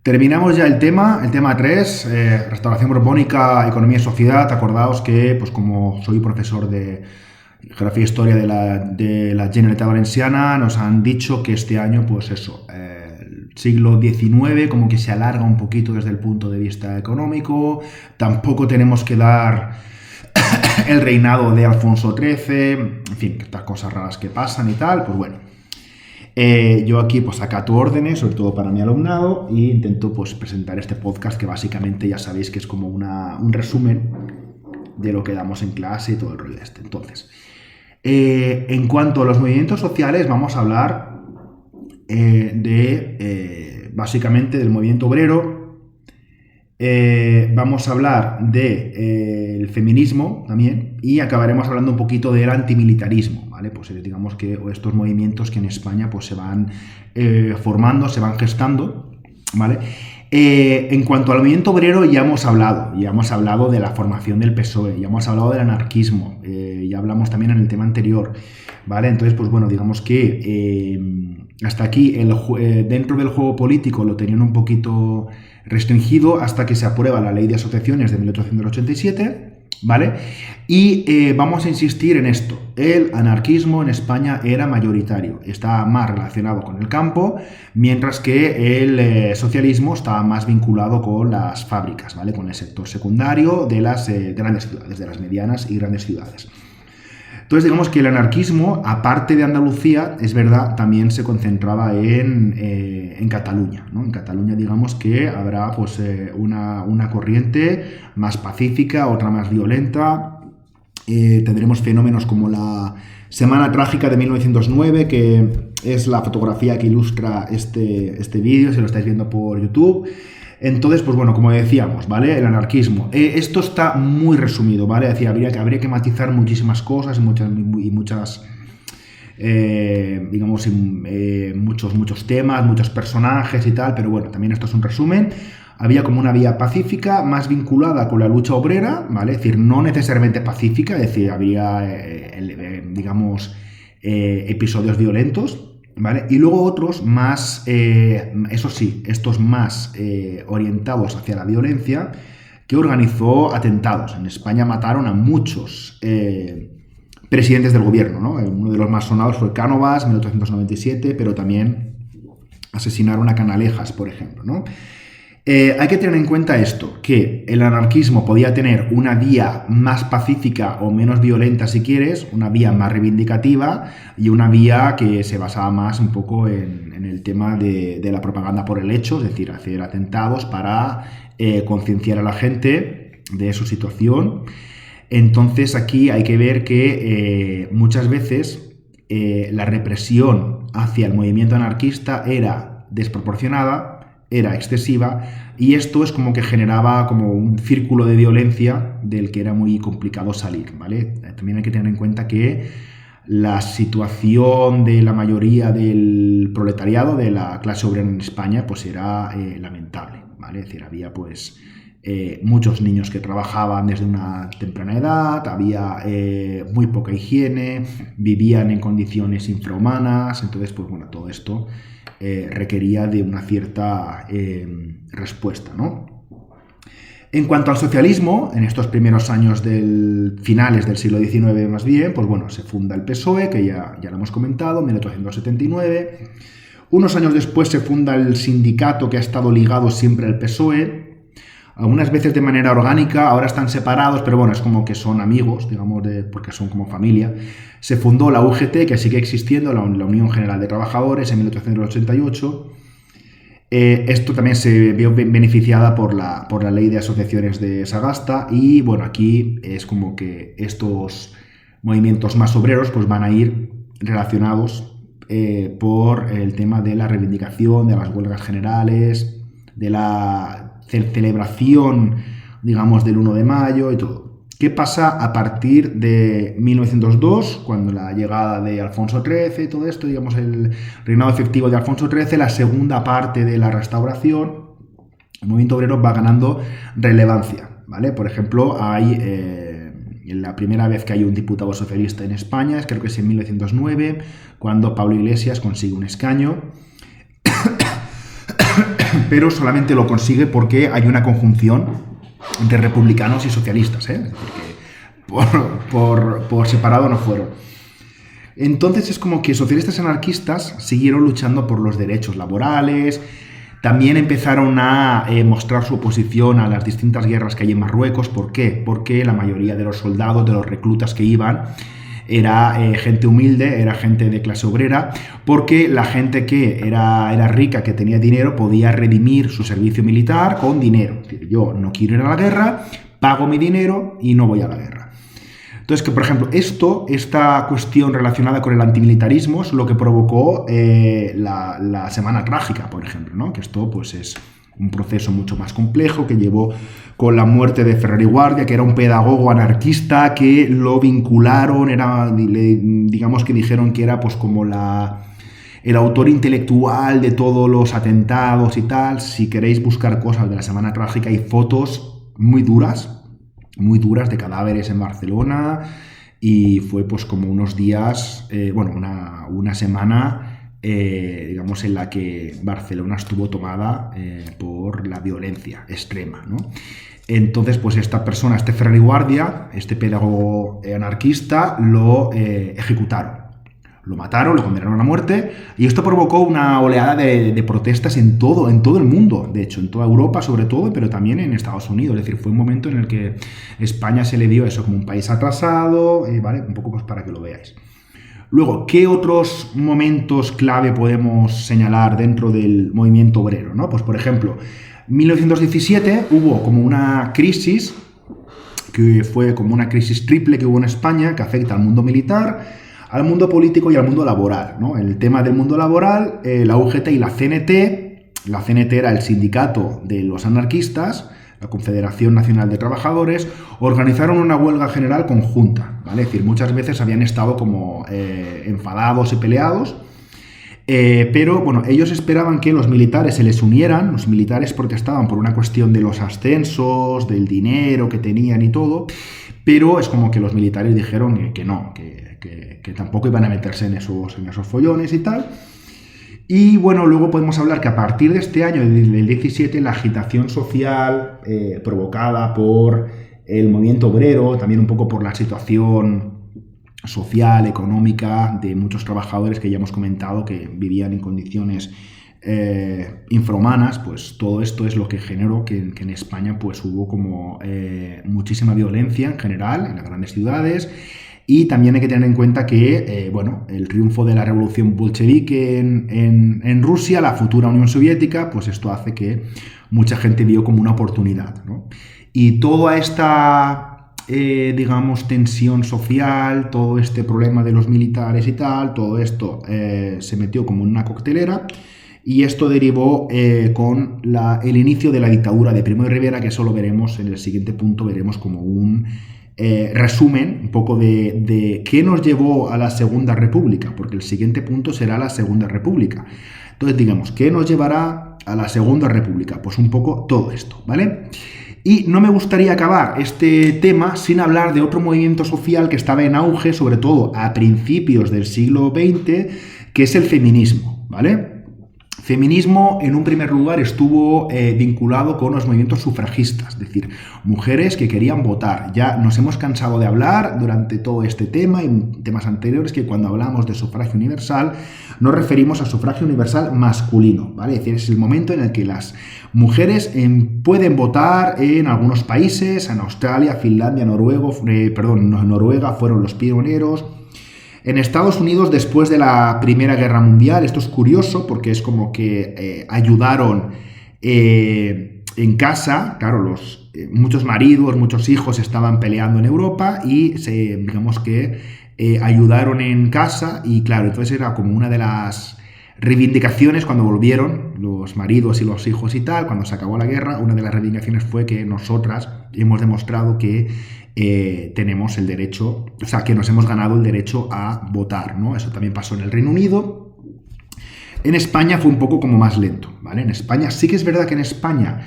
Terminamos ya el tema 3, restauración borbónica, economía y sociedad. Acordaos que, pues como soy profesor de geografía e historia de la Generalitat Valenciana, nos han dicho que este año, pues eso, el siglo XIX como que se alarga un poquito desde el punto de vista económico. Tampoco tenemos que dar el reinado de Alfonso XIII, en fin, estas cosas raras que pasan y tal, pues bueno. Yo aquí pues acato órdenes, sobre todo para mi alumnado, e intento pues presentar este podcast que básicamente ya sabéis que es como un resumen de lo que damos en clase y todo el rollo este. Entonces, en cuanto a los movimientos sociales, vamos a hablar básicamente del movimiento obrero. Vamos a hablar del feminismo también y acabaremos hablando un poquito del antimilitarismo, ¿vale? Pues digamos que estos movimientos que en España pues se van formando, se van gestando, ¿vale? En cuanto al movimiento obrero ya hemos hablado de la formación del PSOE, ya hemos hablado del anarquismo, ya hablamos también en el tema anterior, ¿vale? Entonces, pues bueno, digamos que hasta aquí dentro del juego político lo tenían un poquito restringido hasta que se aprueba la Ley de Asociaciones de 1887, ¿vale? Y vamos a insistir en esto. El anarquismo en España era mayoritario, estaba más relacionado con el campo, mientras que el socialismo estaba más vinculado con las fábricas, ¿vale? Con el sector secundario de las grandes ciudades, de las medianas y grandes ciudades. Entonces, digamos que el anarquismo, aparte de Andalucía, es verdad, también se concentraba en Cataluña, ¿no? En Cataluña, digamos que habrá pues, una corriente más pacífica, otra más violenta. Tendremos fenómenos como la Semana Trágica de 1909, que es la fotografía que ilustra este vídeo, si lo estáis viendo por YouTube. Entonces, pues bueno, como decíamos, ¿vale? El anarquismo. Esto está muy resumido, ¿vale? Es decir, habría que matizar muchísimas cosas y muchas digamos, muchos temas, muchos personajes y tal, pero bueno, también esto es un resumen. Había como una vía pacífica más vinculada con la lucha obrera, ¿vale? Es decir, no necesariamente pacífica, es decir, había, digamos, episodios violentos, ¿vale? Y luego otros más, eso sí, estos más orientados hacia la violencia, que organizó atentados. En España mataron a muchos presidentes del gobierno, ¿no? Uno de los más sonados fue Cánovas, en 1897, pero también asesinaron a Canalejas, por ejemplo, ¿no? Hay que tener en cuenta esto, que el anarquismo podía tener una vía más pacífica o menos violenta si quieres, una vía más reivindicativa y una vía que se basaba más un poco en el tema de la propaganda por el hecho, es decir, hacer atentados para concienciar a la gente de su situación. Entonces aquí hay que ver que muchas veces la represión hacia el movimiento anarquista era desproporcionada, era excesiva, y esto es como que generaba como un círculo de violencia del que era muy complicado salir, ¿vale? También hay que tener en cuenta que la situación de la mayoría del proletariado, de la clase obrera en España, pues era lamentable, ¿vale? Es decir, había pues muchos niños que trabajaban desde una temprana edad, había muy poca higiene, vivían en condiciones infrahumanas, entonces pues bueno, todo esto requería de una cierta respuesta, ¿no? En cuanto al socialismo, en estos primeros años finales del siglo XIX más bien, pues bueno, se funda el PSOE, que ya lo hemos comentado, en 1879. Unos años después se funda el sindicato que ha estado ligado siempre al PSOE, algunas veces de manera orgánica, ahora están separados, pero bueno, es como que son amigos, digamos, porque son como familia. Se fundó la UGT, que sigue existiendo, la Unión General de Trabajadores, en 1888. Esto también se vio beneficiada por la Ley de Asociaciones de Sagasta, y bueno, aquí es como que estos movimientos más obreros pues van a ir relacionados por el tema de la reivindicación, de las huelgas generales, de la celebración, digamos, del 1 de mayo y todo. ¿Qué pasa a partir de 1902, cuando la llegada de Alfonso XIII y todo esto, digamos, el reinado efectivo de Alfonso XIII, la segunda parte de la restauración, el movimiento obrero va ganando relevancia, ¿vale? Por ejemplo, hay la primera vez que hay un diputado socialista en España, creo que es en 1909, cuando Pablo Iglesias consigue un escaño. pero solamente lo consigue porque hay una conjunción de republicanos y socialistas, porque por separado no fueron. Entonces es como que socialistas anarquistas siguieron luchando por los derechos laborales, también empezaron a mostrar su oposición a las distintas guerras que hay en Marruecos. ¿Por qué? Porque la mayoría de los soldados, de los reclutas que iban, era gente humilde, era gente de clase obrera, porque la gente que era rica, que tenía dinero, podía redimir su servicio militar con dinero. Es decir, yo no quiero ir a la guerra, pago mi dinero y no voy a la guerra. Entonces, que por ejemplo, esta cuestión relacionada con el antimilitarismo es lo que provocó la Semana Trágica, por ejemplo, ¿no? Que esto pues es un proceso mucho más complejo que llevó con la muerte de Ferrer y Guardia, que era un pedagogo anarquista que lo vincularon, digamos que dijeron que era pues como el autor intelectual de todos los atentados y tal. Si queréis buscar cosas de la Semana Trágica, hay fotos muy duras de cadáveres en Barcelona, y fue pues como unos días, una semana, digamos, en la que Barcelona estuvo tomada por la violencia extrema, ¿no? Entonces, pues esta persona, este Ferrer y Guardia, este pedagogo anarquista, lo ejecutaron. Lo mataron, lo condenaron a muerte, y esto provocó una oleada de protestas en todo el mundo, de hecho, en toda Europa sobre todo, pero también en Estados Unidos. Es decir, fue un momento en el que España se le vio eso como un país atrasado, ¿vale? Un poco pues para que lo veáis. Luego, ¿qué otros momentos clave podemos señalar dentro del movimiento obrero, ¿no? Pues por ejemplo, en 1917 hubo como una crisis, que fue como una crisis triple que hubo en España, que afecta al mundo militar, al mundo político y al mundo laboral, ¿no? El tema del mundo laboral, la UGT y la CNT era el sindicato de los anarquistas, la Confederación Nacional de Trabajadores, organizaron una huelga general conjunta, ¿vale? Es decir, muchas veces habían estado como enfadados y peleados, pero bueno, ellos esperaban que los militares se les unieran. Los militares protestaban por una cuestión de los ascensos, del dinero que tenían y todo, pero es como que los militares dijeron que no, que tampoco iban a meterse en esos follones y tal. Y bueno, luego podemos hablar que a partir de este año, del 17, la agitación social provocada por el movimiento obrero, también un poco por la situación social, económica de muchos trabajadores que ya hemos comentado que vivían en condiciones infrahumanas, pues todo esto es lo que generó que en España pues hubo como muchísima violencia en general en las grandes ciudades. Y también hay que tener en cuenta que el triunfo de la revolución bolchevique en Rusia, la futura Unión Soviética, pues esto hace que mucha gente vio como una oportunidad, ¿no? Y toda esta, tensión social, todo este problema de los militares y tal, todo esto se metió como en una coctelera, y esto derivó con el inicio de la dictadura de Primo de Rivera, que eso lo veremos en el siguiente punto, veremos como un resumen un poco de qué nos llevó a la Segunda República, porque el siguiente punto será la Segunda República. Entonces, digamos, ¿qué nos llevará a la Segunda República? Pues un poco todo esto, ¿vale? Y no me gustaría acabar este tema sin hablar de otro movimiento social que estaba en auge, sobre todo a principios del siglo XX, que es el feminismo, ¿vale? Feminismo, en un primer lugar, estuvo vinculado con los movimientos sufragistas, es decir, mujeres que querían votar. Ya nos hemos cansado de hablar durante todo este tema y en temas anteriores que cuando hablamos de sufragio universal nos referimos a sufragio universal masculino, ¿vale? Es decir, es el momento en el que las mujeres pueden votar en algunos países, en Australia, Finlandia, Noruega fueron los pioneros. En Estados Unidos, después de la Primera Guerra Mundial, esto es curioso porque es como que ayudaron en casa, claro, muchos maridos, muchos hijos estaban peleando en Europa y digamos que ayudaron en casa, y claro, entonces era como una de las reivindicaciones cuando volvieron los maridos y los hijos y tal, cuando se acabó la guerra. Una de las reivindicaciones fue que nosotras hemos demostrado que tenemos el derecho, o sea, que nos hemos ganado el derecho a votar, ¿no? Eso también pasó en el Reino Unido. En España fue un poco como más lento, ¿vale? En España sí que es verdad que en España,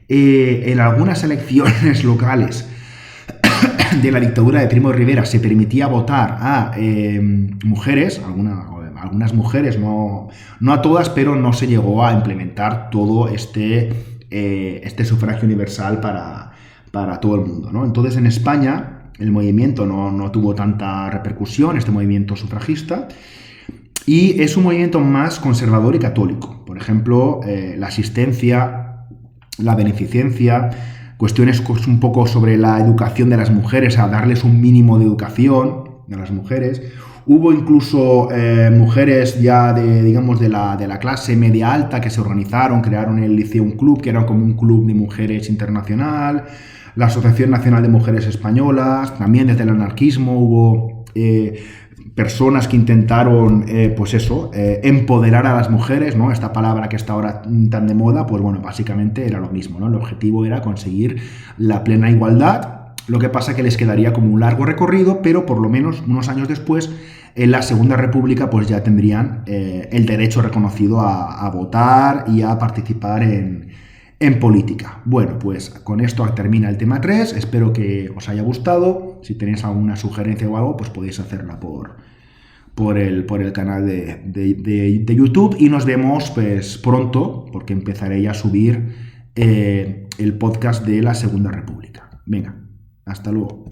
en algunas elecciones locales de la dictadura de Primo de Rivera se permitía votar a mujeres, algunas mujeres, no a todas, pero no se llegó a implementar todo este sufragio universal para todo el mundo, ¿no? Entonces en España el movimiento no tuvo tanta repercusión, este movimiento sufragista, y es un movimiento más conservador y católico. Por ejemplo, la asistencia, la beneficencia, cuestiones un poco sobre la educación de las mujeres, a darles un mínimo de educación a las mujeres. Hubo incluso mujeres ya de la clase media alta que se organizaron, crearon el Liceum Club, que era como un club de mujeres internacional, la Asociación Nacional de Mujeres Españolas, también desde el anarquismo hubo personas que intentaron, empoderar a las mujeres, ¿no? Esta palabra que está ahora tan de moda, pues bueno, básicamente era lo mismo, ¿no? El objetivo era conseguir la plena igualdad. Lo que pasa que les quedaría como un largo recorrido, pero por lo menos unos años después, en la Segunda República, pues ya tendrían el derecho reconocido a votar y a participar en política. Bueno, pues con esto termina el tema 3. Espero que os haya gustado. Si tenéis alguna sugerencia o algo, pues podéis hacerla por el canal de YouTube. Y nos vemos pues pronto, porque empezaré ya a subir el podcast de la Segunda República. Venga, hasta luego.